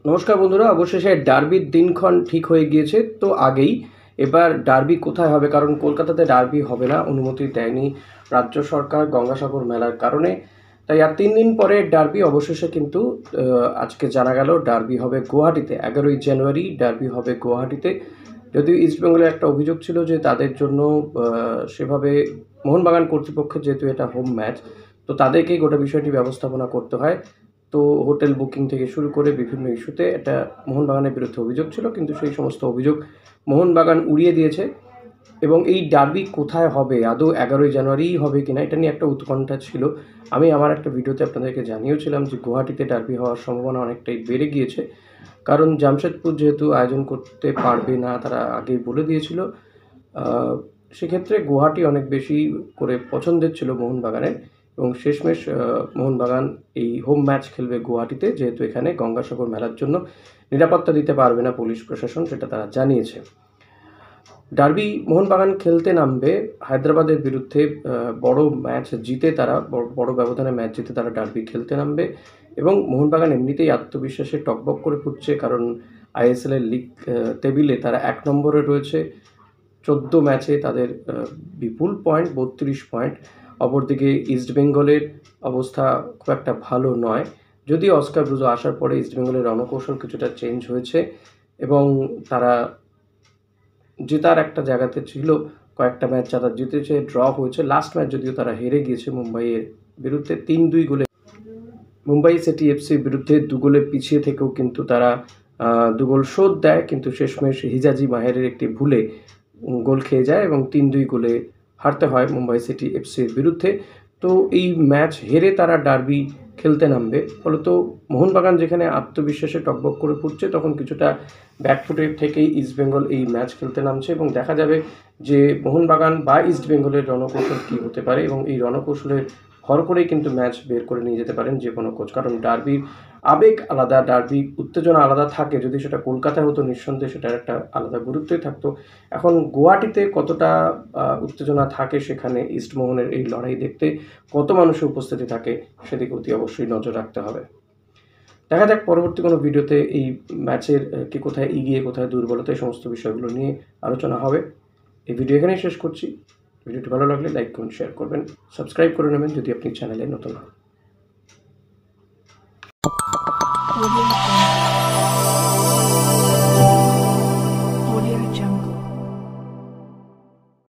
নমস্কার বন্ধুরা, অবশেষে ডার্বির দিনক্ষণ ঠিক হয়ে গিয়েছে তো আগেই। এবার ডার্বি কোথায় হবে, কারণ কলকাতাতে ডার্বি হবে না, অনুমতি দেয়নি রাজ্য সরকার গঙ্গাসাগর মেলার কারণে। তাই আর 3 দিন পরে ডার্বি অবশেষে কিন্তু আজকে জানা গেল ডার্বি হবে গুয়াহাটিতে। 11ই জানুয়ারি ডার্বি হবে গুয়াহাটিতে। যদিও ইস্টবেঙ্গলের একটা অভিযোগ ছিল যে তাদের জন্য সেভাবে মোহনবাগান কর্তৃপক্ষের, যেহেতু এটা হোম ম্যাচ, তো তাদেরকেই গোটা বিষয়টি ব্যবস্থাপনা করতে হয়। তো হোটেল বুকিং থেকে শুরু করে বিভিন্ন ইস্যুতে এটা মোহনবাগানের বিরুদ্ধে অভিযোগ ছিল, কিন্তু সেই সমস্ত অভিযোগ মোহনবাগান উড়িয়ে দিয়েছে। এবং এই ডার্বি কোথায় হবে, আদৌ 11ই জানুয়ারিই হবে কিনা, এটা নিয়ে একটা উৎকণ্ঠা ছিল। আমি আমার একটা ভিডিওতে আপনাদেরকে জানিয়েছিলাম যে গুয়াহাটিতে ডার্বি হওয়ার সম্ভাবনা অনেকটাই বেড়ে গিয়েছে, কারণ জামশেদপুর যেহেতু আয়োজন করতে পারবে না, তারা আগেই বলে দিয়েছিল। সেক্ষেত্রে গুয়াহাটি অনেক বেশি করে পছন্দের ছিল মোহনবাগানের, এবং শেষমেশ মোহনবাগান এই হোম ম্যাচ খেলবে গুয়াহাটিতে, যেহেতু এখানে গঙ্গাসাগর মেলার জন্য নিরাপত্তা দিতে পারবে না পুলিশ প্রশাসন, সেটা তারা জানিয়েছে। ডার্বি মোহনবাগান খেলতে নামবে হায়দ্রাবাদের বিরুদ্ধে। বড় ম্যাচ জিতে তারা, বড় ব্যবধানে ম্যাচ জিতে তারা ডার্বি খেলতে নামবে। এবং মোহনবাগান এমনিতেই আত্মবিশ্বাসে টকবক করে ফুটছে, কারণ আইএসএলের লিগ টেবিলে তারা 1 নম্বরে রয়েছে। 14 ম্যাচে তাদের বিপুল পয়েন্ট, 32 পয়েন্ট। অপরদিকে ইস্টবেঙ্গলের অবস্থা খুব একটা ভালো নয়, যদিও অস্কার ব্রুজো আসার পরে ইস্টবেঙ্গলের রণকৌশল কিছুটা চেঞ্জ হয়েছে এবং তারা জেতার একটা জায়গাতে ছিল। কয়েকটা ম্যাচ যারা জিতেছে, ড্র হয়েছে। লাস্ট ম্যাচ যদিও তারা হেরে গিয়েছে মুম্বাইয়ের বিরুদ্ধে 3-2 গোলে। মুম্বাই সিটি এফসির বিরুদ্ধে 2 গোলে পিছিয়ে থেকেও কিন্তু তারা 2 গোল শোধ দেয়, কিন্তু শেষমেশ হিজাজি মাহেরের একটি ভুলে গোল খেয়ে যায় এবং 3-2 গোলে হারতে হয় মুম্বাই সিটি এফসির বিরুদ্ধে। তো এই ম্যাচ হেরে তারা ডার্বি খেলতে নামবে। ফলত মোহনবাগান যেখানে আত্মবিশ্বাসে টকবক করে ফুটছে, তখন কিছুটা ব্যাকফুটের থেকেই ইস্টবেঙ্গল এই ম্যাচ খেলতে নামছে, এবং দেখা যাবে যে মোহনবাগান বা ইস্টবেঙ্গলের রণকৌশল কী হতে পারে। এবং এই রণকৌশলের ভর করেই কিন্তু ম্যাচ বের করে নিয়ে যেতে পারেন যে কোনো কোচ, কারণ ডার্বির আবেগ আলাদা, ডার্বির উত্তেজনা আলাদা থাকে। যদি সেটা কলকাতায় হতো, নিঃসন্দেহে সেটার একটা আলাদা গুরুত্বই থাকতো। এখন গুয়াহাটিতে কতটা উত্তেজনা থাকে, সেখানে ইস্টমোহনের এই লড়াই দেখতে কত মানুষের উপস্থিতি থাকে, সেদিকে অতি অবশ্যই নজর রাখতে হবে। দেখা যাক পরবর্তী কোনো ভিডিওতে এই ম্যাচের কি কোথায় এগিয়ে, কোথায় দুর্বলতা, এই সমস্ত বিষয়গুলো নিয়ে আলোচনা হবে। এই ভিডিও এখানেই শেষ করছি। ভিডিওটি ভালো লাগলে লাইক করুন, শেয়ার করবেন, সাবস্ক্রাইব করে নেবেন যদি আপনি চ্যানেলে নতুন হন।